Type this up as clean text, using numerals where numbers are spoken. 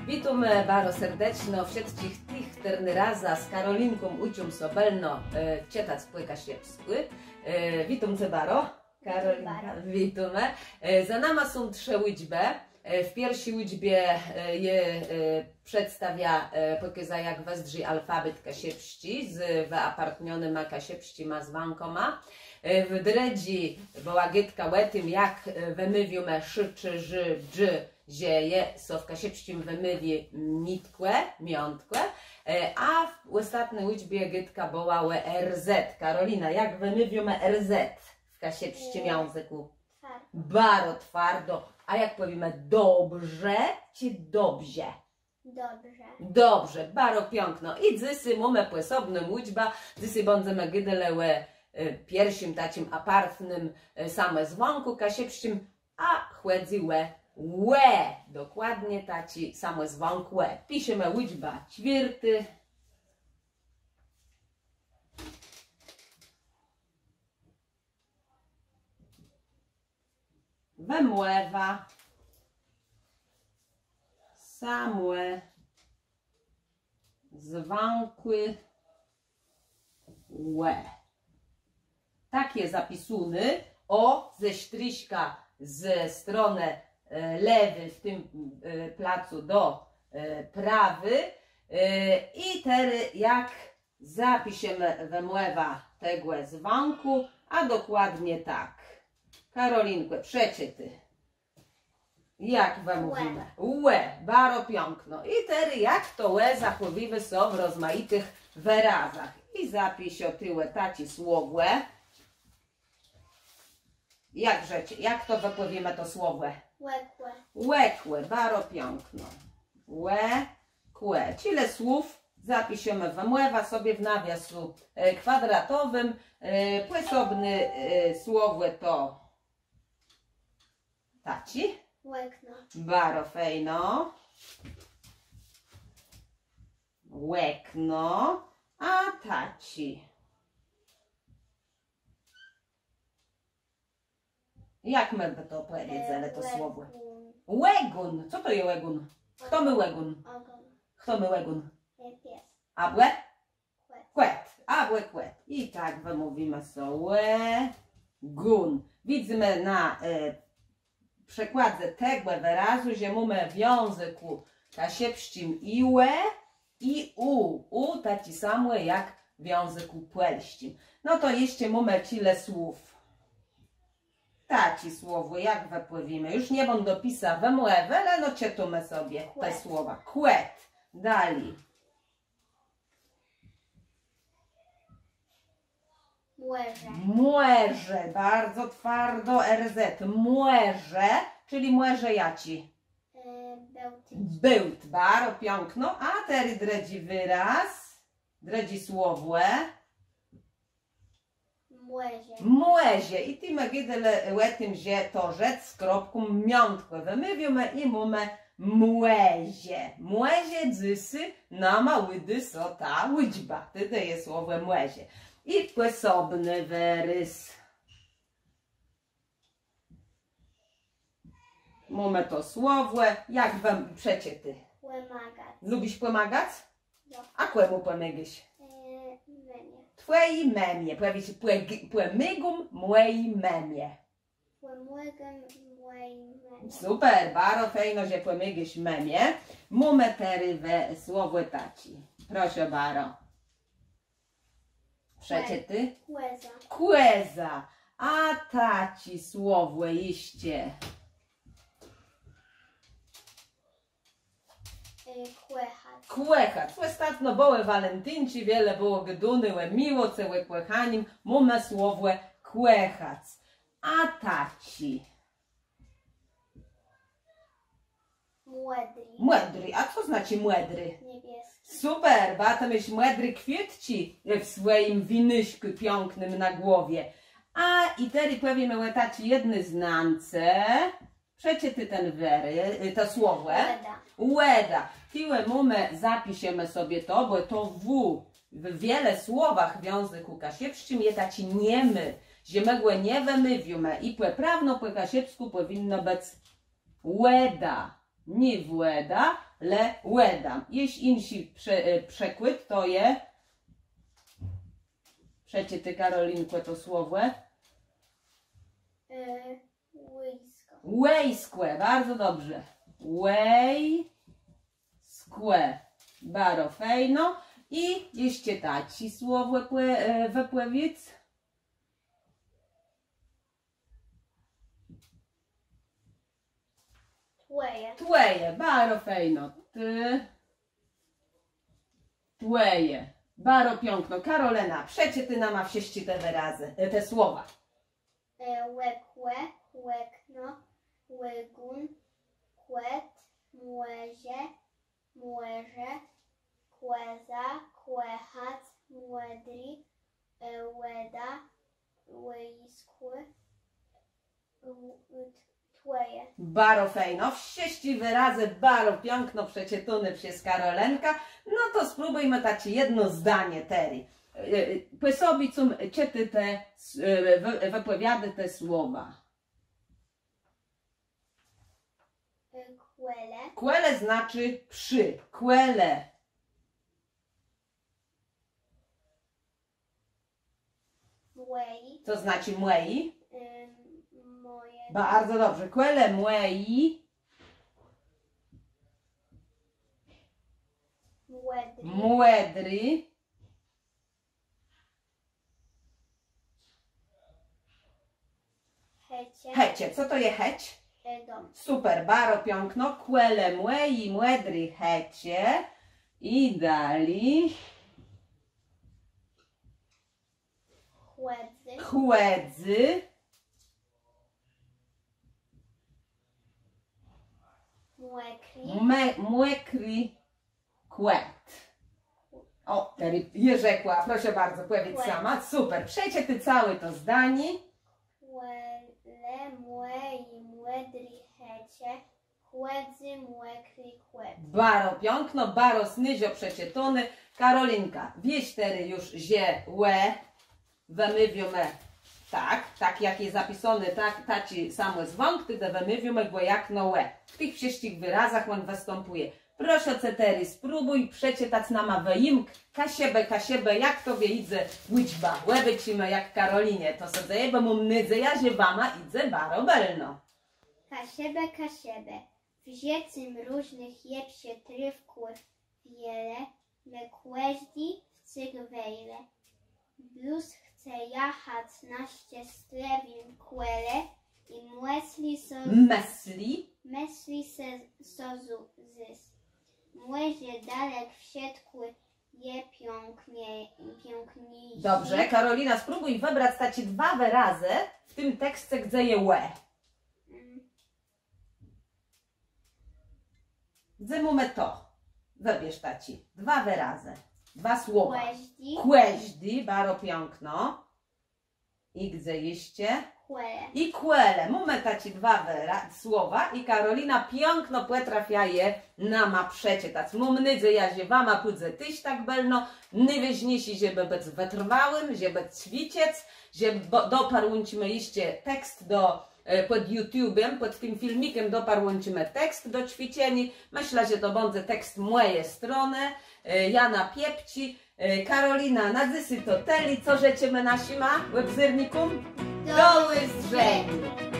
Witamy bardzo serdecznie wszystkich tych, którzy raza z Karolinką uczą sobelno czytać po kasiepsku. Witam Cię bardzo, Karolinka, witamy. Za nami są trzy liczby. W pierwszej liczbie je przedstawia, pokazuje jak wesdrzy alfabet kasiepści z wyapartnionym kasiepści ma zwankoma. W dredzi była gytka łetym jak wymywiume szy, czy, ży, dży, zieje, so w kasiepścim wymywi mitkłe, miątkłe, a w ostatniej liczbie gytka była RZ. Karolina, jak wymywiume RZ w kasiepścim języku? Bardzo twardo. A jak powiemy dobrze czy dobrze? Dobrze. Dobrze, bardzo piękno. I dzysy mamy posobną liczbę, dzysy będziemy gydeleły pierwszym takim apartnym same dzwonku kasiepścim, a chłedziłe łe. Dokładnie taci same dzwonk łe. Piszemy liczba ćwierty. Wemłewa. Samłe. Dzwonkły łe. Takie zapisuny o ze stryśka ze strony lewej w tym placu do prawy i teraz jak zapiszemy wemłewa tego dzwonku, a dokładnie tak. Karolinko, przeczytaj. Jak wymówimy? Łe, bardzo piękno. I teraz jak to łe zachowywa są w rozmaitych wyrazach. I zapisz o tyłe taci słowo. Jak to wypowiemy to słowo? Łekłe. Łekłe, bardzo piękno. Łekłe. Tyle słów zapiszemy wymływa sobie w nawiasu kwadratowym. Posobne słowo to taci. Łekno. Bardzo fajno. Łekno. A taci. Jak my by to powiedzieć, ale to słowo? Łegun. Co to jest łegun? Kto my łegun? Ogon. Kto my łegun? Pies. Abłe? Kłet. Kłet. Abłe kłet. I tak wymówimy sobie łegun. Widzimy na przekładze tego wyrazu, że mamy w języku kasiepścim i łe i u. U taki samo jak w języku polskim. No to jeszcze mamy tyle słów. Taci słowo, jak wypływimy. Już nie będę pisał wymłewe, ale no czytamy sobie te słowa. Kłet. Dalej. Młeże. Młeże. Bardzo twardo RZ. Młeże, czyli młeże jaci. Bełty. Bełt. Bardzo piękno. A teraz dredzi wyraz. Dredzi słowo. Młezie. Młezie. I ty magidele łetym, że to rzec z kropką miątkłe. Wymywimy i mamy młezie. Młezie dzysy na małydy so ta liczba. To jest słowo młezie. I posobny wyrys. Mamy to słowo. Jak wam przeczyty? Łemagać. Lubisz pomagać? Ja. A komu pomagasz? Menie. Twojej memie. Powiedz płemygum mojej memie. Łemłegem młej menie. Super, bardzo fajno, że pomagasz memie. Mamy teraz we słowo taci. Proszę bardzo. Przeczyty? Kłeza. Kłeza. A taci słowo iście. Kłechać. Kłechać. Ostatnio były walentynci, wiele było gduny, miło, całe kłechanim. Mamy słowo kłechać. A taci. Młedry. Młedry. A co znaczy młedry? Niebieski. Super, bata myśl młodry kwietci w swoim winyśku pięknym na głowie. A i teraz powiemy taci jedny znance. Przeczytaj ten to słowo. Łeda. Łeda. Tiłe mamy zapiszemy sobie to, bo to w wiele słowach w języku kasiepszczym jest taci niemy, że my nie wymywimy i poprawno po kasiepsku powinno być łeda. Nie włada, le, łeda. Jeśli insi przekłyt, to je. Przecie ty, Karolinko, to słowo. Łysko. Łejskłe, bardzo dobrze. Łejskłe. Baro fejno. I jeszcze taci słowo wypływiec. Twoje. Twoje, baro fejno. Ty. Twoje. Baro piękno. Karolena, przecie ty nama wsieści te wyrazy, te słowa. Łekłe, łekno, łygun, kłet, młezie, młeże, kłeza, kłechac, młedri, łeda, łyskły, twoje. Baro fejno. Wsieści wyrazy, baro piękno, przecie tuny przez Karolenka. No to spróbujmy taci jedno zdanie teri. Pysowicum czyty te, wypowiady te słowa. Kłele. Kłele znaczy przy. Kłele. Młei. To znaczy młei. Moje. Bardzo dobrze. Kłele młei. Młedry. Młedry. Hecie. Hecie. Co to je heć? Dom. Super, baro piękno. Kłele młei, młedry hecie. I dali. Chłedzy. Chłedzy. Młekli. Młekry kłet. O, je rzekła, proszę bardzo, powiedz Kłet. sama. Super, przejdzie ty całe to zdanie. Kłele, młei, młedri hecie. Chłedzy, młekli, kłet. Baro piękno, baro snyzio przecietony. Karolinka, wieś tery już zie łe, wymywiome. Tak jak jest zapisane, tak, taci samo zwąk, ty da wymywiome, bo jak no łe. W tych wszystkich wyrazach on występuje. Proszę cetery, spróbuj przeczytać nama wyimk, kasiebę, jak tobie idzie liczba. Łebycimy jak Karolinie, to sobie, bo mu mnydze, ja że wama idzie baro belno. Kasiebę. W ziecym różnych jepsie trywkły wiele, le kłeźdi w cygwejle. Bluz chce jachać naście strewin kłele i mesli se sozu zys. Młezie dalek w siedkły je piękniejsi. Dobrze, Karolina, spróbuj wybrać tacie dwa wyrazy w tym tekście, gdzie je łe. Gdzie mamy to? Wybierz taci. Dwa wyrazy. Dwa słowa. Kłeźdi. Kłeźdi, baro piękno. I gdzie jeszcze? Kłele. I kłele. Mamy taci dwa słowa i Karolina piękno potrafia je nama przeczytać. Mumnydze ja się wama pudze tyś tak belno. Najważniejsze, żeby być wytrwałym, żeby ćwiczyć, żeby doparłącimy jeszcze tekst pod YouTube'em, pod tym filmikiem doparłącimy tekst do ćwiczenia. Myślę, że to będzie tekst mojej strony. Jana Piepci. Karolina, nadzysy to teli, co rzeczymy nasima webzyrnikum? Do usłyszenia!